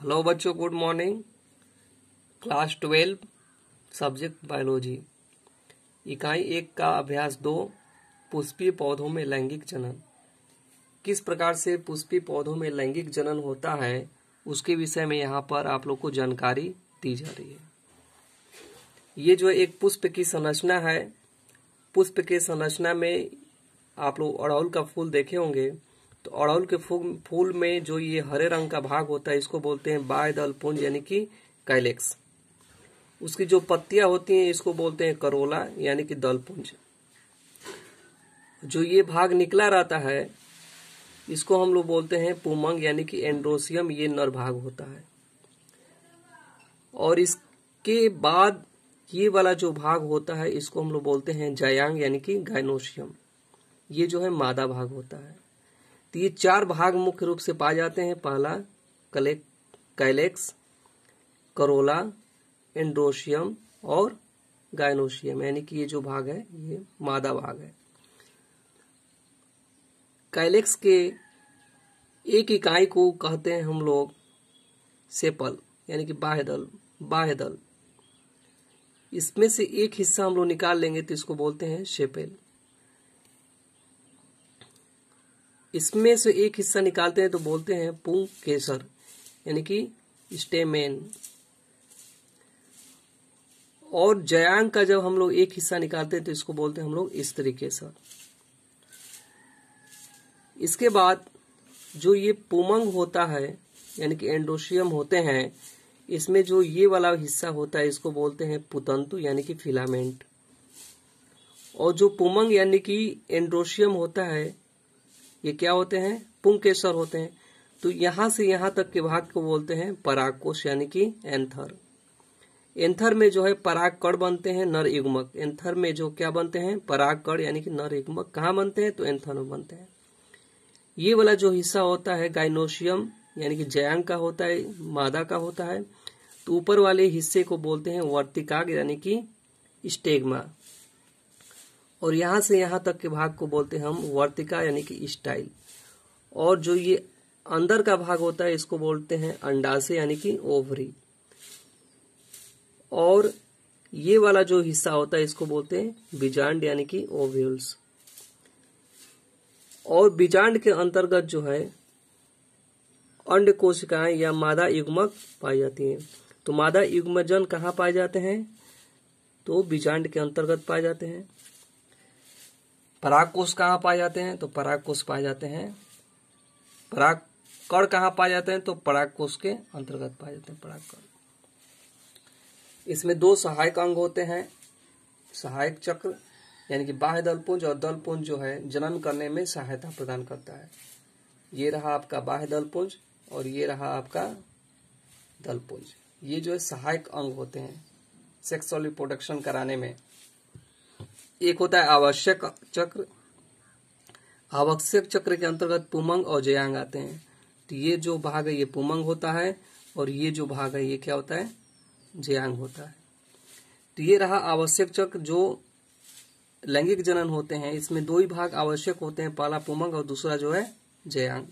Hello बच्चों, good morning. Class 12 subject biology, इकाई 1 का अभ्यास 2, पुष्पीय पौधों में लैंगिक जनन। किस प्रकार से पुष्पीय पौधों में लैंगिक जनन होता है उसके विषय में यहाँ पर आप लोग को जानकारी दी जा रही है। ये जो एक पुष्प की संरचना है, पुष्प के संरचना में आप लोग अड़हुल का फूल देखे होंगे, तो अड़हुल के फूल में जो ये हरे रंग का भाग होता है इसको बोलते हैं बाह्य दल पुंज यानी कि कैलेक्स। उसकी जो पत्तियां होती हैं इसको बोलते हैं करोला यानी कि दल पुंज। जो ये भाग निकला रहता है इसको हम लोग बोलते हैं पुमंग यानी कि एंड्रोसियम, ये नर भाग होता है। और इसके बाद ये वाला जो भाग होता है इसको हम लोग बोलते हैं जायांग यानी कि गाइनोसियम, ये जो है मादा भाग होता है। तो ये 4 भाग मुख्य रूप से पाए जाते हैं। पहला कैलेक्स, करोला, एंड्रोसियम और गाइनोसियम, यानी कि ये जो भाग है ये मादा भाग है। कैलेक्स के एक इकाई को कहते हैं हम लोग सेपल यानी कि बाह्य दल। इसमें से एक हिस्सा हम लोग निकाल लेंगे तो इसको बोलते हैं शेपेल। इसमें से एक हिस्सा निकालते हैं तो बोलते हैं पुंकेसर यानी कि स्टेमेन। और जयांग का जब हम लोग एक हिस्सा निकालते हैं तो इसको बोलते हैं हम लोग स्त्रीकेसर। इसके बाद जो ये पुमंग होता है यानी कि एंड्रोसियम होते हैं, इसमें जो ये वाला हिस्सा होता है इसको बोलते हैं पुतंतु यानी कि फिलामेंट। और जो पुमंग यानी कि एंड्रोसियम होता है ये क्या होते हैं, पुंकेसर होते हैं। तो यहां से यहां तक के भाग को बोलते हैं परागकोश यानी कि एंथर। एंथर में जो है पराग कण बनते हैं, नर युग्मक। एंथर में जो क्या बनते हैं, पराग कण यानी कि नर युग्मक। कहाँ बनते हैं, तो एंथर में बनते हैं। ये वाला जो हिस्सा होता है गाइनोसियम यानी कि जयांग का होता है, मादा का होता है। तो ऊपर वाले हिस्से को बोलते हैं वर्तिकाग्र यानी कि स्टेग्मा। और यहां से यहां तक के भाग को बोलते हैं हम वर्तिका यानी कि स्टाइल। और जो ये अंदर का भाग होता है इसको बोलते हैं अंडाशय यानी कि ओवरी। और ये वाला जो हिस्सा होता है इसको बोलते हैं बीजांड यानी कि ओव्यूल्स। और बीजांड के अंतर्गत जो है अंड कोशिकाएं या मादा युग्मक पाई जाती हैं। तो मादा युग्मजन कहाँ पाए जाते हैं, तो बीजांड के अंतर्गत पाए जाते हैं। परागकोश कहाँ पाए जाते हैं, तो परागकोश पाए जाते हैं। पराग कण कहाँ पाए जाते हैं, तो परागकोश के अंतर्गत पाए जाते हैं परागकण। इसमें 2 सहायक अंग होते हैं, सहायक चक्र यानी कि बाह्य दलपुंज, और दलपुंज जो है जनन करने में सहायता प्रदान करता है। ये रहा आपका बाह्य दलपुंज और ये रहा आपका दलपुंज। ये जो है सहायक अंग होते हैं सेक्सुअल रिप्रोडक्शन कराने में। एक होता है आवश्यक चक्र। आवश्यक चक्र के अंतर्गत पुमंग और जयांग आते हैं। तो ये जो भाग है ये पुमंग होता है और ये जो भाग है ये क्या होता है, जयांग होता है। तो ये रहा आवश्यक चक्र। जो लैंगिक जनन होते हैं इसमें 2 ही भाग आवश्यक होते हैं, पहला पुमंग और दूसरा जो है जयांग।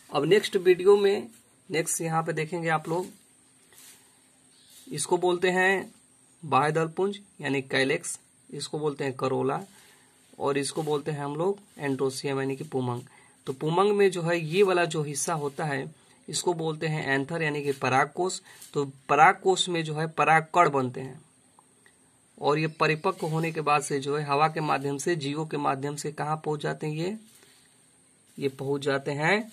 अब नेक्स्ट वीडियो में यहाँ पे देखेंगे आप लोग, इसको बोलते हैं बाह्य दलपुंज यानी कैलेक्स, इसको बोलते हैं करोला और इसको बोलते हैं हम लोग एंड्रोसियम यानी कि पुमंग। तो पुमंग में जो है ये वाला जो हिस्सा होता है इसको बोलते हैं एंथर यानी कि परागकोश। तो परागकोश में जो है पराग कण बनते हैं और ये परिपक्व होने के बाद से जो है हवा के माध्यम से, जीवों के माध्यम से कहाँ पहुंच जाते हैं, ये पहुंच जाते हैं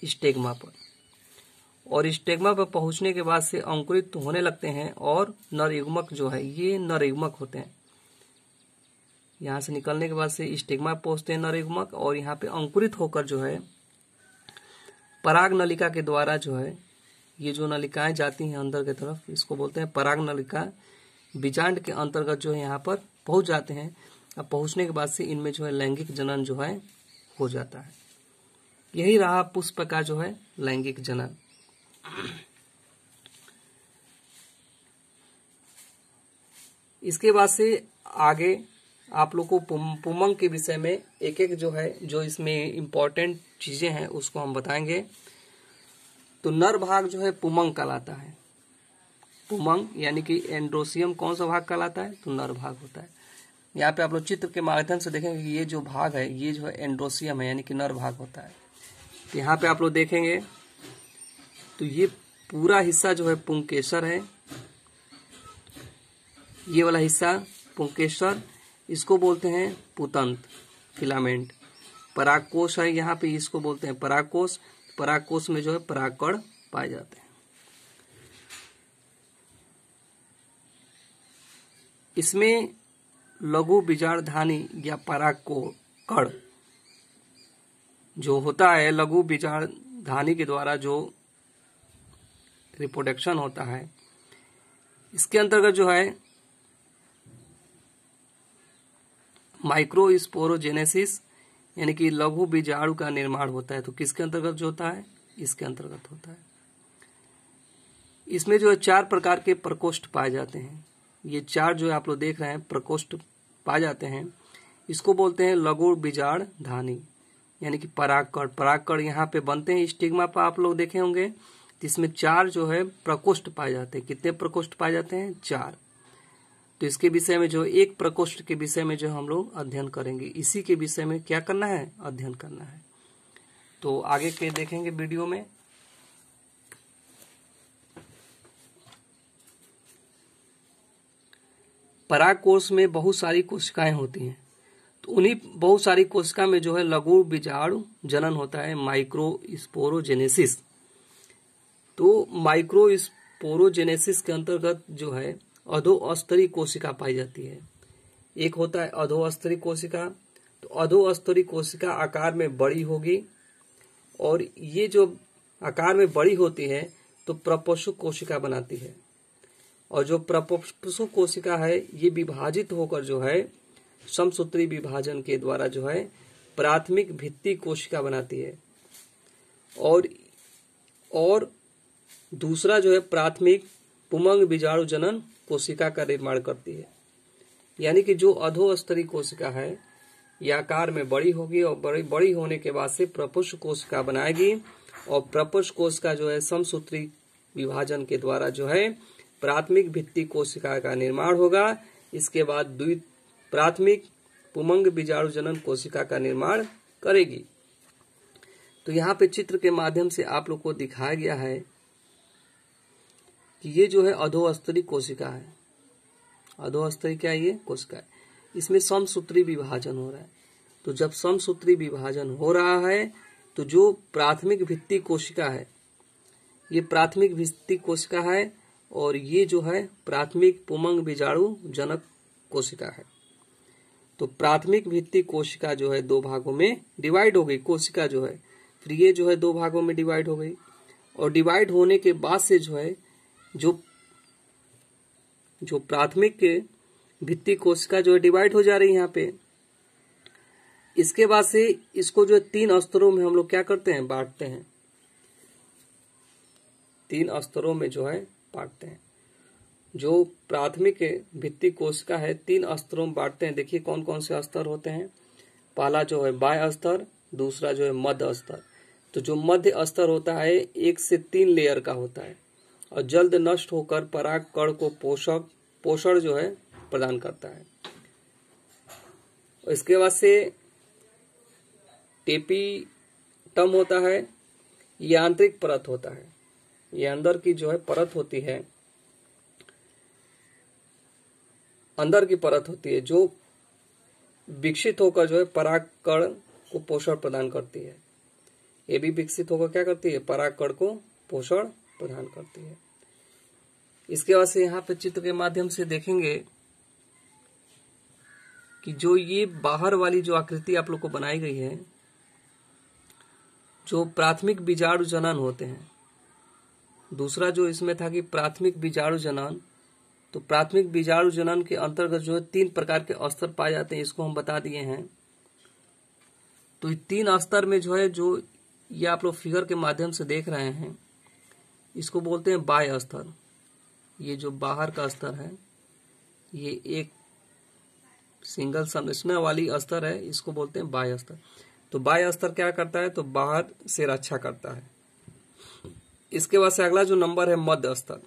स्टेग्मा पर। और स्टेग्मा पर पहुंचने के बाद से अंकुरित होने लगते हैं और नर युग्मक जो है ये नर युग्मक होते हैं। यहाँ से निकलने के बाद से स्टिग्मा पहुंचते हैं नर युग्मक और यहाँ पे अंकुरित होकर जो है पराग नलिका के द्वारा जो है ये जो नलिकाएं जाती हैं अंदर की तरफ इसको बोलते हैं पराग नलिका। बीजांड के अंतर्गत जो है यहाँ पर पहुंच जाते हैं। अब पहुंचने के बाद से इनमें जो है लैंगिक जनन जो है हो जाता है। यही रहा पुष्प का जो है लैंगिक जनन। इसके बाद से आगे आप लोग को पुमंग के विषय में एक एक जो है जो इसमें इम्पोर्टेंट चीजें हैं उसको हम बताएंगे। तो नर भाग जो है पुमंग कहलाता है। पुमंग यानी कि एंड्रोसियम कौन सा भाग कहलाता है? तो नर भाग होता है। यहाँ पे आप लोग चित्र के माध्यम से देखेंगे कि ये जो भाग है ये जो है एंड्रोसियम है यानी कि नर भाग होता है। तो यहाँ पे आप लोग देखेंगे तो ये पूरा हिस्सा जो है पुंकेसर है, ये वाला हिस्सा पुंकेसर, इसको बोलते हैं पुतंत फिलामेंट। परागकोश है यहाँ पे, इसको बोलते हैं परागकोश। परागकोश में जो है परागकण पाए जाते हैं। इसमें लघु बीजाणुधानी या परागकण जो होता है, लघु बीजाणुधानी के द्वारा जो रिप्रोडक्शन होता है, इसके अंतर्गत जो है माइक्रोस्पोरोजेनेसिस यानी कि लघु बीजाणु का निर्माण होता है। तो किसके अंतर्गत जो होता है? इसके अंतर्गत होता है। इसमें जो है 4 प्रकार के प्रकोष्ठ पाए जाते हैं। ये 4 जो आप लोग देख रहे हैं प्रकोष्ठ पाए जाते हैं, इसको बोलते हैं लघु बीजाणुधानी यानी कि परागकण। परागकण यहाँ पे बनते हैं, स्टिग्मा पर आप लोग देखे होंगे। इसमें 4 जो है प्रकोष्ठ पाए जाते हैं। कितने प्रकोष्ठ पाए जाते हैं? 4। तो इसके विषय में जो एक प्रकोष्ठ के विषय में जो हम लोग अध्ययन करेंगे, इसी के विषय में क्या करना है? अध्ययन करना है। तो आगे के देखेंगे वीडियो में। परागकोश में बहुत सारी कोशिकाएं होती हैं। तो उन्हीं बहुत सारी कोशिका में जो है लघु बीजाणु जनन होता है, माइक्रोस्पोरोजेनेसिस। तो माइक्रोस्पोरोजेनेसिस के अंतर्गत जो है अधोस्तरीय कोशिका पाई जाती है। एक होता है अधोस्तरीय कोशिका। तो अधोस्तरीय कोशिका आकार में बड़ी होगी, और ये जो आकार में बड़ी होती है तो प्रपोषक कोशिका बनाती है। और जो प्रपोषक कोशिका है ये विभाजित होकर जो है समसूत्री विभाजन के द्वारा जो है प्राथमिक भित्ति कोशिका बनाती है। और दूसरा जो है प्राथमिक पुमंग बीजाणु जनन कोशिका का निर्माण करती है। यानी कि जो अधोस्तरीय कोशिका है यह आकार में बड़ी होगी, और बड़ी होने के बाद से प्रपुष्प कोशिका बनाएगी, और प्रपुष्प कोशिका जो है समसूत्री विभाजन के द्वारा जो है प्राथमिक भित्ति कोशिका का निर्माण होगा। इसके बाद प्राथमिक पुमंग बीजाणु जनन कोशिका का निर्माण करेगी। तो यहाँ पे चित्र के माध्यम से आप लोग को दिखाया गया है कि ये जो है अधोस्तरीय कोशिका है। अधोस्तरीय क्या है? ये कोशिका है। इसमें समसूत्री विभाजन हो रहा है। तो जब समसूत्री विभाजन हो रहा है तो जो प्राथमिक भित्ति कोशिका है, ये प्राथमिक भित्ति कोशिका है, और ये जो है प्राथमिक पुमंग बीजाणु जनक कोशिका है। तो प्राथमिक भित्ति कोशिका जो है 2 भागों में डिवाइड हो गई। कोशिका जो है फिर ये जो है 2 भागों में डिवाइड हो गई, और डिवाइड होने के बाद से जो है जो प्राथमिक भित्ति कोशिका जो है डिवाइड हो जा रही है यहाँ पे। इसके बाद से इसको जो है 3 स्तरों में हम लोग क्या करते हैं? बांटते हैं। 3 स्तरों में जो है बांटते हैं। जो प्राथमिक भित्ति कोशिका है 3 स्तरों में बांटते हैं। देखिए कौन कौन से स्तर होते हैं। पहला जो है बाह्य स्तर, दूसरा जो है मध्य स्तर। तो जो मध्य स्तर होता है 1 से 3 लेयर का होता है, और जल्द नष्ट होकर परागकण को पोषण जो है प्रदान करता है। और इसके बाद से टेपिटम होता है, ये आंतरिक परत होता है। ये अंदर की जो है परत होती है, अंदर की परत होती है जो विकसित होकर जो है परागकण को पोषण प्रदान करती है। ये भी विकसित होकर क्या करती है? परागकण को पोषण प्रदान करती है। इसके बाद से यहाँ पे चित्र के माध्यम से देखेंगे कि जो ये बाहर वाली जो आकृति आप लोग को बनाई गई है, जो प्राथमिक बीजाणु जनन होते हैं। दूसरा जो इसमें था कि प्राथमिक बीजाणु जनन, तो प्राथमिक बीजाणु जनन के अंतर्गत जो है 3 प्रकार के स्तर पाए जाते हैं, इसको हम बता दिए हैं। तो 3 स्तर में जो है जो ये आप लोग फिगर के माध्यम से देख रहे हैं, इसको बोलते हैं बाह्य स्तर। ये जो बाहर का स्तर है, ये एक सिंगल संरचना वाली स्तर है, इसको बोलते हैं बाह्य स्तर। तो बाह्य स्तर क्या करता है? तो बाहर से रक्षा करता है। इसके बाद से अगला जो नंबर है मध्य स्तर।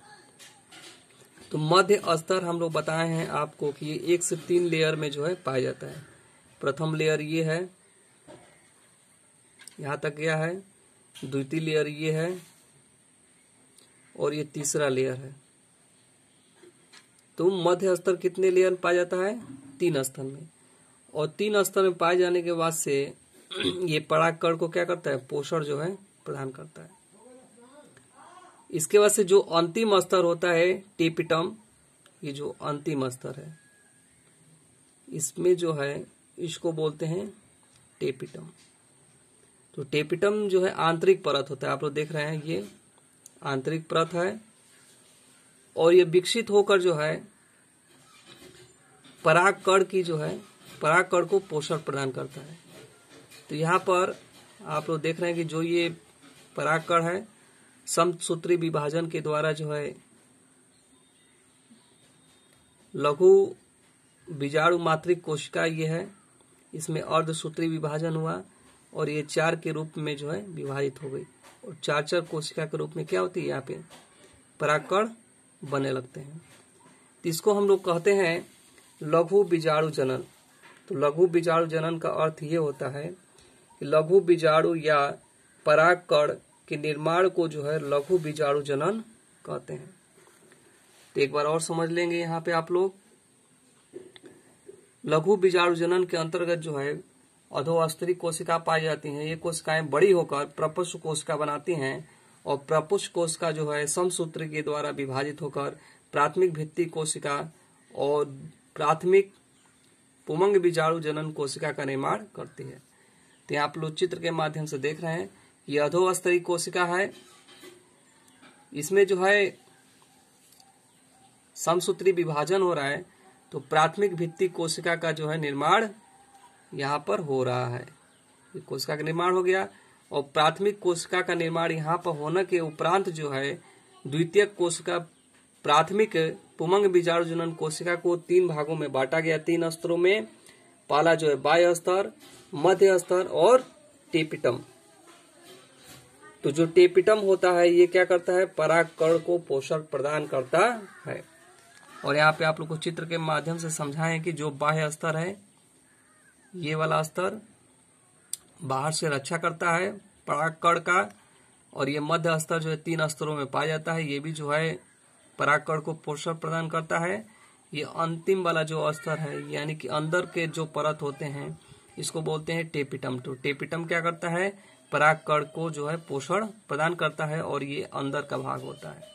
तो मध्य स्तर हम लोग बताए हैं आपको कि ये 1 से 3 लेयर में जो है पाया जाता है। प्रथम लेयर ये है, यहां तक गया है। द्वितीय लेयर ये है और ये तीसरा लेयर है। तो मध्य स्तर कितने लेयर में पाया जाता है? 3 स्तर में। और 3 स्तर में पाए जाने के बाद से ये परागकण को क्या करता है? पोषण जो है प्रदान करता है। इसके बाद से जो अंतिम स्तर होता है टेपिटम, ये जो अंतिम स्तर है इसमें जो है इसको बोलते हैं टेपिटम। तो टेपिटम जो है आंतरिक परत होता है, आप लोग देख रहे हैं ये आंतरिक परत है और ये विकसित होकर जो है परागकण की जो है परागकण को पोषण प्रदान करता है। तो यहाँ पर आप लोग देख रहे हैं कि जो ये परागकण है समसूत्री विभाजन के द्वारा जो है लघु बीजाणु मातृक कोशिका ये है, इसमें अर्धसूत्री विभाजन हुआ और ये 4 के रूप में जो है विभाजित हो गई और 4 कोशिका के रूप में क्या होती है? यहाँ पे परागकण बने लगते हैं। तो इसको हम लोग कहते हैं लघु बीजाणु जनन। तो लघु बीजाणु जनन का अर्थ ये होता है कि लघु बीजाणु या परागकण के निर्माण को जो है लघु बीजाणु जनन कहते हैं। तो एक बार और समझ लेंगे यहाँ पे आप लोग। लघु बीजाणु जनन के अंतर्गत जो है अधोस्तरी कोशिका पाई जाती हैं। ये कोशिकाएं बड़ी होकर प्रपुष्प कोशिका बनाती हैं और प्रपुष्प कोशिका जो है समसूत्री के द्वारा विभाजित होकर प्राथमिक भित्ति कोशिका और प्राथमिक पुमंग बीजाणु जनन कोशिका का निर्माण करती है। तो आप लोग चित्र के माध्यम से देख रहे हैं ये अधोस्तरी कोशिका है, इसमें जो है समसूत्री विभाजन हो रहा है तो प्राथमिक भित्ति कोशिका का जो है निर्माण यहाँ पर हो रहा है। कोशिका का निर्माण हो गया और प्राथमिक कोशिका का निर्माण यहाँ पर होने के उपरांत जो है द्वितीय कोशिका प्राथमिक पुमंग बीजाणु जनन कोशिका को 3 भागों में बांटा गया, 3 स्तरों में। पहला जो है बाह्य स्तर, मध्य स्तर और टेपिटम। तो जो टेपिटम होता है ये क्या करता है? परागकण को पोषण प्रदान करता है। और यहाँ पे आप लोग को चित्र के माध्यम से समझाएं कि जो बाह्य स्तर है ये वाला स्तर बाहर से रक्षा करता है परागकण का, और ये मध्य स्तर जो है 3 स्तरों में पाया जाता है, ये भी जो है परागकण को पोषण प्रदान करता है। ये अंतिम वाला जो स्तर है यानी कि अंदर के जो परत होते हैं इसको बोलते हैं टेपिटम। तो टेपिटम क्या करता है? परागकण को जो है पोषण प्रदान करता है और ये अंदर का भाग होता है।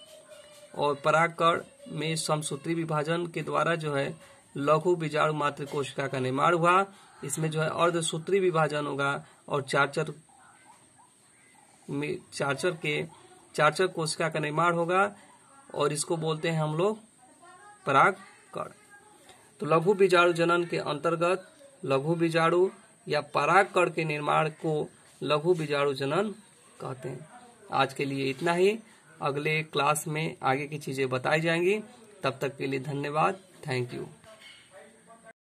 और परागकण में समसूत्री विभाजन के द्वारा जो है लघु बीजाणु मातृ कोशिका का निर्माण हुआ। इसमें जो है अर्धसूत्री विभाजन होगा और 4 कोशिका का निर्माण होगा और इसको बोलते हैं हम लोग परागकण। तो लघु बीजाणु जनन के अंतर्गत लघु बीजाणु या परागकण के निर्माण को लघु बीजाणु जनन कहते हैं। आज के लिए इतना ही, अगले क्लास में आगे की चीजें बताई जाएंगी। तब तक के लिए धन्यवाद, थैंक यू।